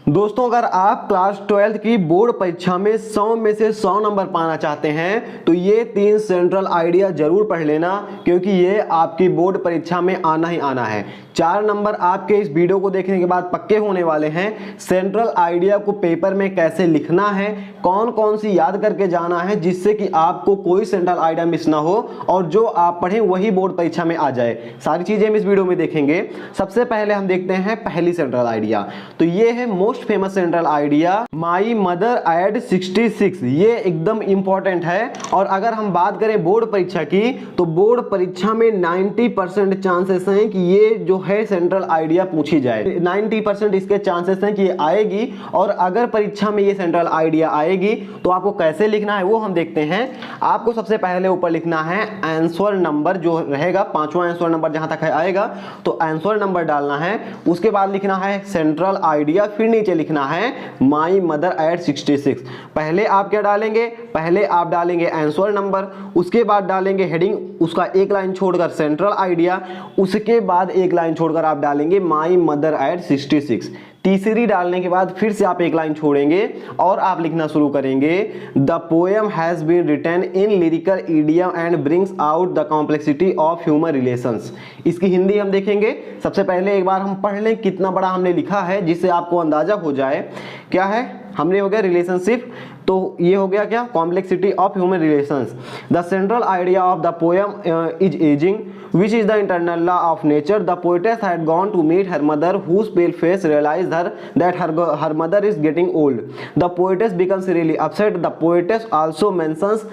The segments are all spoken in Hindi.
दोस्तों, अगर आप क्लास 12th की बोर्ड परीक्षा में 100 में से 100 नंबर पाना चाहते हैं तो ये 3 सेंट्रल आइडिया जरूर पढ़ लेना, क्योंकि ये आपकी बोर्ड परीक्षा में आना ही आना है। 4 नंबर आपके इस वीडियो को देखने के बाद पक्के होने वाले हैं। सेंट्रल आइडिया को पेपर में कैसे लिखना है, कौन कौन सी याद करके जाना है, जिससे कि आपको कोई सेंट्रल आइडिया मिस ना हो और जो आप पढ़ें वही बोर्ड परीक्षा में आ जाए। सारी चीजें हम इस वीडियो में देखेंगे। सबसे पहले हम देखते हैं पहली सेंट्रल आइडिया। तो ये है most famous central idea, my mother eight 66। ये एकदम इंपॉर्टेंट है। और अगर हम बात करें बोर्ड परीक्षा की, तो बोर्ड परीक्षा में 90% चांसेस हैं कि ये जो है सेंट्रल आइडिया पूछी जाए। 90% इसके चांसेस हैं कि ये आएगी। और अगर परीक्षा में ये सेंट्रल आइडिया आएगी तो आपको कैसे लिखना है वो हम देखते हैं। आपको सबसे पहले ऊपर लिखना है आंसर नंबर, जो रहेगा 5वां आंसर नंबर जहां तक है आएगा तो आंसर नंबर डालना है। उसके बाद लिखना है सेंट्रल आइडिया, फिर नीचे लिखना है माई मदर एट 66। पहले आप क्या डालेंगे, पहले आप डालेंगे आंसर नंबर, उसके बाद डालेंगे हेडिंग, उसका एक लाइन छोड़कर सेंट्रल आइडिया, उसके बाद एक लाइन छोड़कर आप डालेंगे माई मदर एट 66। तीसरी डालने के बाद फिर से आप एक लाइन छोड़ेंगे और आप लिखना शुरू करेंगे the poem has been written in lyrical idiom and brings out the complexity of human relations. इसकी हिंदी हम देखेंगे। सबसे पहले एक बार हम पढ़ लें कितना बड़ा हमने लिखा है, जिससे आपको अंदाजा हो जाए। क्या है, हमने हो गया रिलेशनशिप, तो ये हो गया क्या, complexity of human relations. The central idea of the poem is ageing which is the internal law of nature. The poetess had gone to meet her mother, whose pale face realized her that her mother is getting old. The poetess becomes really upset. The poetess also mentions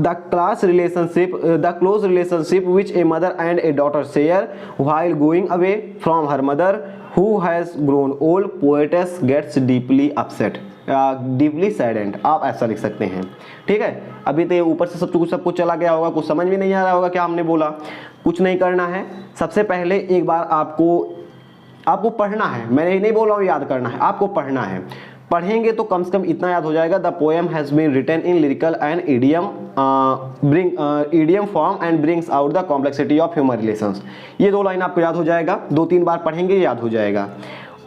the class relationship, the close relationship which a mother and a daughter share while going away from her mother who has grown old. Poetess gets deeply upset. Deeply saddened, आप ऐसा लिख सकते हैं। ठीक है, अभी तो ये ऊपर से सब कुछ चला गया होगा, कुछ समझ में नहीं आ रहा होगा क्या हमने बोला। कुछ नहीं करना है, सबसे पहले एक बार आपको पढ़ना है। मैं नहीं बोल रहा हूँ याद करना है, आपको पढ़ना है। पढ़ेंगे तो कम से कम इतना याद हो जाएगा, the poem has been written in lyrical and idiom form and brings out the complexity of human relations. ये 2 लाइन आपको याद हो जाएगा, 2-3 बार पढ़ेंगे याद हो जाएगा।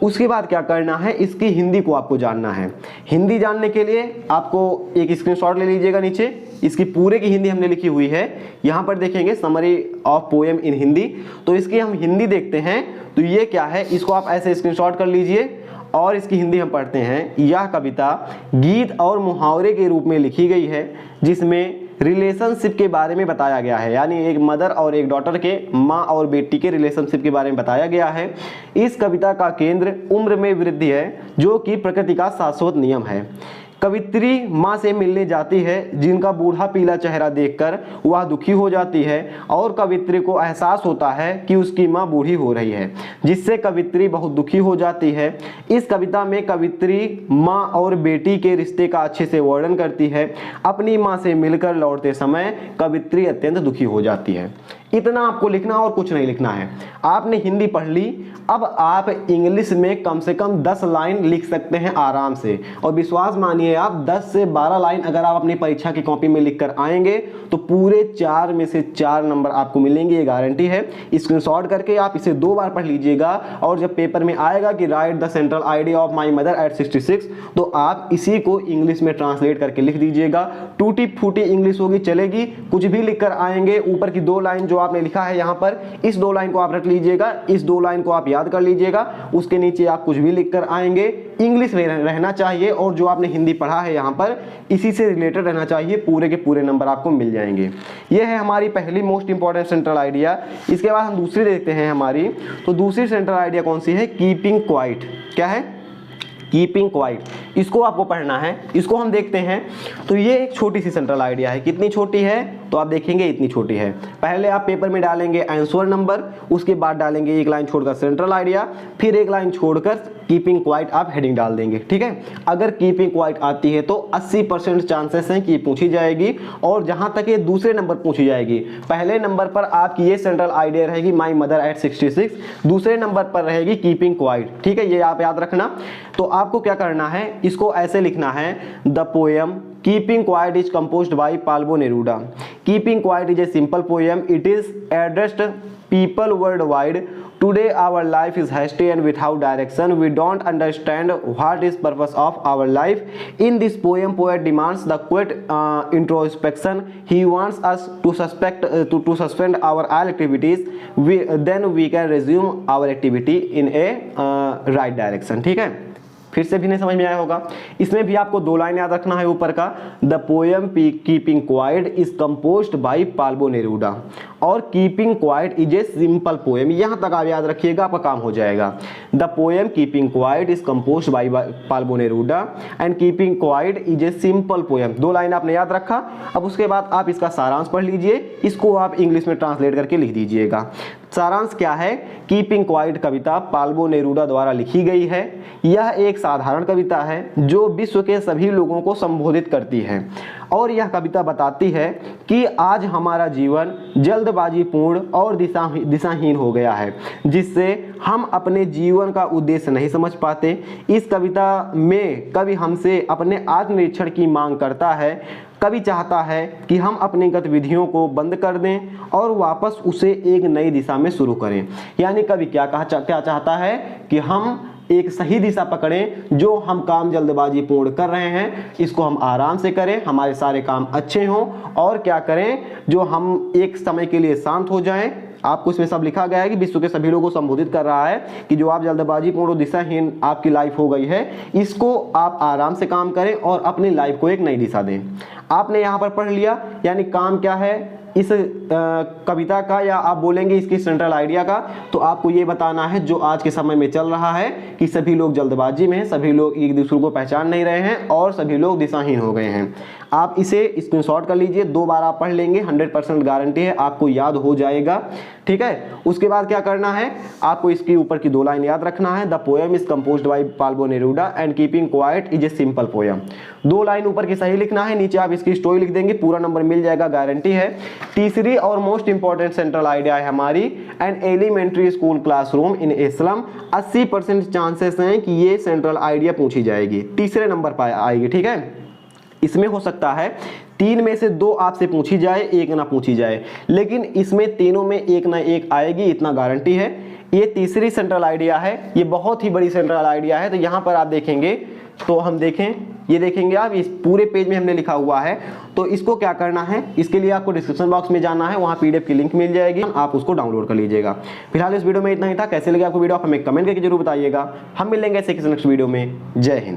उसके बाद क्या करना है, इसकी हिंदी को आपको जानना है। हिंदी जानने के लिए आपको एक स्क्रीनशॉट ले लीजिएगा। नीचे इसकी पूरे की हिंदी हमने लिखी हुई है, यहाँ पर देखेंगे summary of poem in Hindi. तो इसकी हम हिंदी देखते हैं। तो ये क्या है, इसको आप ऐसे स्क्रीनशॉट कर लीजिए और इसकी हिंदी हम पढ़ते हैं। यह कविता गीत और मुहावरे के रूप में लिखी गई है, जिसमें रिलेशनशिप के बारे में बताया गया है, यानी एक मदर और एक डॉटर के, माँ और बेटी के रिलेशनशिप के बारे में बताया गया है। इस कविता का केंद्र उम्र में वृद्धि है, जो कि प्रकृति का शाश्वत नियम है। कवित्री माँ से मिलने जाती है, जिनका बूढ़ा पीला चेहरा देखकर वह दुखी हो जाती है और कवित्री को एहसास होता है कि उसकी माँ बूढ़ी हो रही है, जिससे कवित्री बहुत दुखी हो जाती है। इस कविता में कवित्री माँ और बेटी के रिश्ते का अच्छे से वर्णन करती है। अपनी माँ से मिलकर लौटते समय कवित्री अत्यंत दुखी हो जाती है। इतना आपको लिखना और कुछ नहीं लिखना है। आपने हिंदी पढ़ ली, अब आप इंग्लिश में कम से कम 10 लाइन लिख सकते हैं आराम से। और विश्वास मानिए, आप 10 से 12 लाइन अगर आप अपनी परीक्षा की कॉपी में लिखकर आएंगे तो पूरे 4 में से 4 नंबर आपको मिलेंगे, ये गारंटी है। स्क्रीनशॉट करके आप इसे 2 बार पढ़ लीजिएगा और जब पेपर में आएगा कि right the central idea of my mother eight 66, तो आप इसी को इंग्लिश में ट्रांसलेट करके लिख दीजिएगा। टूटी फूटी इंग्लिश होगी चलेगी, कुछ भी लिखकर आएंगे। ऊपर की 2 लाइन जो आपने लिखा है यहाँ पर, इस 2 लाइन को आप रख लीजिएगा, इस 2 लाइन को आप याद कर लीजिएगा। उसके नीचे आप कुछ भी लिखकर आएंगे, इंग्लिश में रहना चाहिए और जो आपने हिंदी पढ़ा है यहाँ पर इसी से रिलेटेड रहना चाहिए। पूरे के पूरे नंबर आपको मिल जाएंगे। ये है हमारी पहली मोस्ट इंपॉर्टेंट सेंट्रल आइडिया। इसके बाद हम दूसरी देखते हैं हमारी। तो दूसरी सेंट्रल आइडिया कौन सी है, कीपिंग क्वाइट। क्या है, कीपिंग क्वाइट। इसको आपको पढ़ना है, इसको हम देखते हैं। तो ये एक छोटी सी सेंट्रल आइडिया है। कितनी छोटी है, तो आप देखेंगे इतनी छोटी है। पहले आप पेपर में डालेंगे आंसर नंबर, उसके बाद डालेंगे एक लाइन छोड़कर सेंट्रल आइडिया, फिर एक लाइन छोड़कर कीपिंग क्वाइट आप हेडिंग डाल देंगे। ठीक है, अगर कीपिंग क्वाइट आती है तो 80% चांसेस हैं कि पूछी जाएगी। और जहां तक ये दूसरे नंबर पूछी जाएगी, पहले नंबर पर आपकी ये सेंट्रल आइडिया रहेगी माई मदर एट 66, दूसरे नंबर पर रहेगी कीपिंग क्वाइट। ठीक है, ये आप याद रखना। तो आपको क्या करना है, इसको ऐसे लिखना है, the poem keeping quiet is composed by Pablo Neruda. Keeping quiet is a simple poem, it is addressed people worldwide Today our life is hasty and without direction. We don't understand what is purpose of our life. In this poem, poet demands the quiet introspection. He wants us to suspend our all activities. Then we can resume our activity in a right direction. ठीक है, फिर से भी नहीं समझ में आया होगा। इसमें भी आपको दो लाइन याद रखना है ऊपर का। The poem keeping quiet is composed by Pablo Neruda, और keeping quiet is a simple poem. यहां तक आप याद रखिएगा, आपका काम हो जाएगा। The poem keeping quiet is composed by Pablo Neruda and keeping quiet is a simple poem. दो लाइन आपने याद रखा। अब उसके बाद आप इसका सारांश पढ़ लीजिए, इसको आप इंग्लिश में ट्रांसलेट करके लिख दीजिएगा। सारांश क्या है? कीपिंग क्वाइट कविता पाल्बो नेरूदा द्वारा लिखी गई है। यह एक साधारण कविता है जो विश्व के सभी लोगों को संबोधित करती है, और यह कविता बताती है कि आज हमारा जीवन जल्दबाजीपूर्ण और दिशाहीन हो गया है, जिससे हम अपने जीवन का उद्देश्य नहीं समझ पाते। इस कविता में कवि हमसे अपने आत्मनिरीक्षण की मांग करता है। कवि चाहता है कि हम अपनी गतिविधियों को बंद कर दें और वापस उसे एक नई दिशा में शुरू करें। यानी कवि क्या चाहता है कि हम एक सही दिशा पकड़ें। जो हम काम जल्दबाजी पूर्ण कर रहे हैं इसको हम आराम से करें, हमारे सारे काम अच्छे हों, और क्या करें, जो हम एक समय के लिए शांत हो जाएं। आपको इसमें सब लिखा गया है कि विश्व के सभी लोगों को संबोधित कर रहा है कि जो आप जल्दबाजी पूर्ण दिशाहीन आपकी लाइफ हो गई है, इसको आप आराम से काम करें और अपनी लाइफ को एक नई दिशा दें। आपने यहाँ पर पढ़ लिया, यानी काम क्या है इस कविता का, या आप बोलेंगे इसकी सेंट्रल आइडिया का। तो आपको ये बताना है जो आज के समय में चल रहा है कि सभी लोग जल्दबाजी में हैं, सभी लोग एक दूसरे को पहचान नहीं रहे हैं और सभी लोग दिशाहीन हो गए हैं। आप इसे स्क्रीनशॉट कर लीजिए, 2 बार आप पढ़ लेंगे, 100% गारंटी है आपको याद हो जाएगा। ठीक है, उसके बाद क्या करना है, आपको इसके ऊपर की 2 लाइन याद रखना है। The poem is composed by Pablo Neruda and keeping quiet is a simple poem. 2 line ऊपर की सही लिखना है, नीचे आप इसकी स्टोरी लिख देंगे, पूरा नंबर मिल जाएगा, गारंटी है। तीसरी और मोस्ट इंपॉर्टेंट सेंट्रल आइडिया है हमारी, an elementary school classroom in a slum. 80% chances हैं कि ये सेंट्रल आइडिया पूछी जाएगी, तीसरे नंबर पर आएगी। ठीक है, इसमें हो सकता है 3 में से 2 आपसे पूछी जाए, 1 ना पूछी जाए, लेकिन इसमें तीनों में 1 ना 1 आएगी, इतना गारंटी है। ये तीसरी सेंट्रल आइडिया है, ये बहुत ही बड़ी सेंट्रल आइडिया है। तो यहाँ पर आप देखेंगे, तो हम देखें, ये देखेंगे आप, इस पूरे पेज में हमने लिखा हुआ है। तो इसको क्या करना है, इसके लिए आपको डिस्क्रिप्शन बॉक्स में जाना है, वहाँ PDF की लिंक मिल जाएगी, आप उसको डाउनलोड कर लीजिएगा। फिलहाल इस वीडियो में इतना ही था। कैसे लगे आपको वीडियो, आप हमें कमेंट करके जरूर बताइएगा। हम मिलेंगे ऐसे किसी नेक्स्ट वीडियो में। जय हिंद।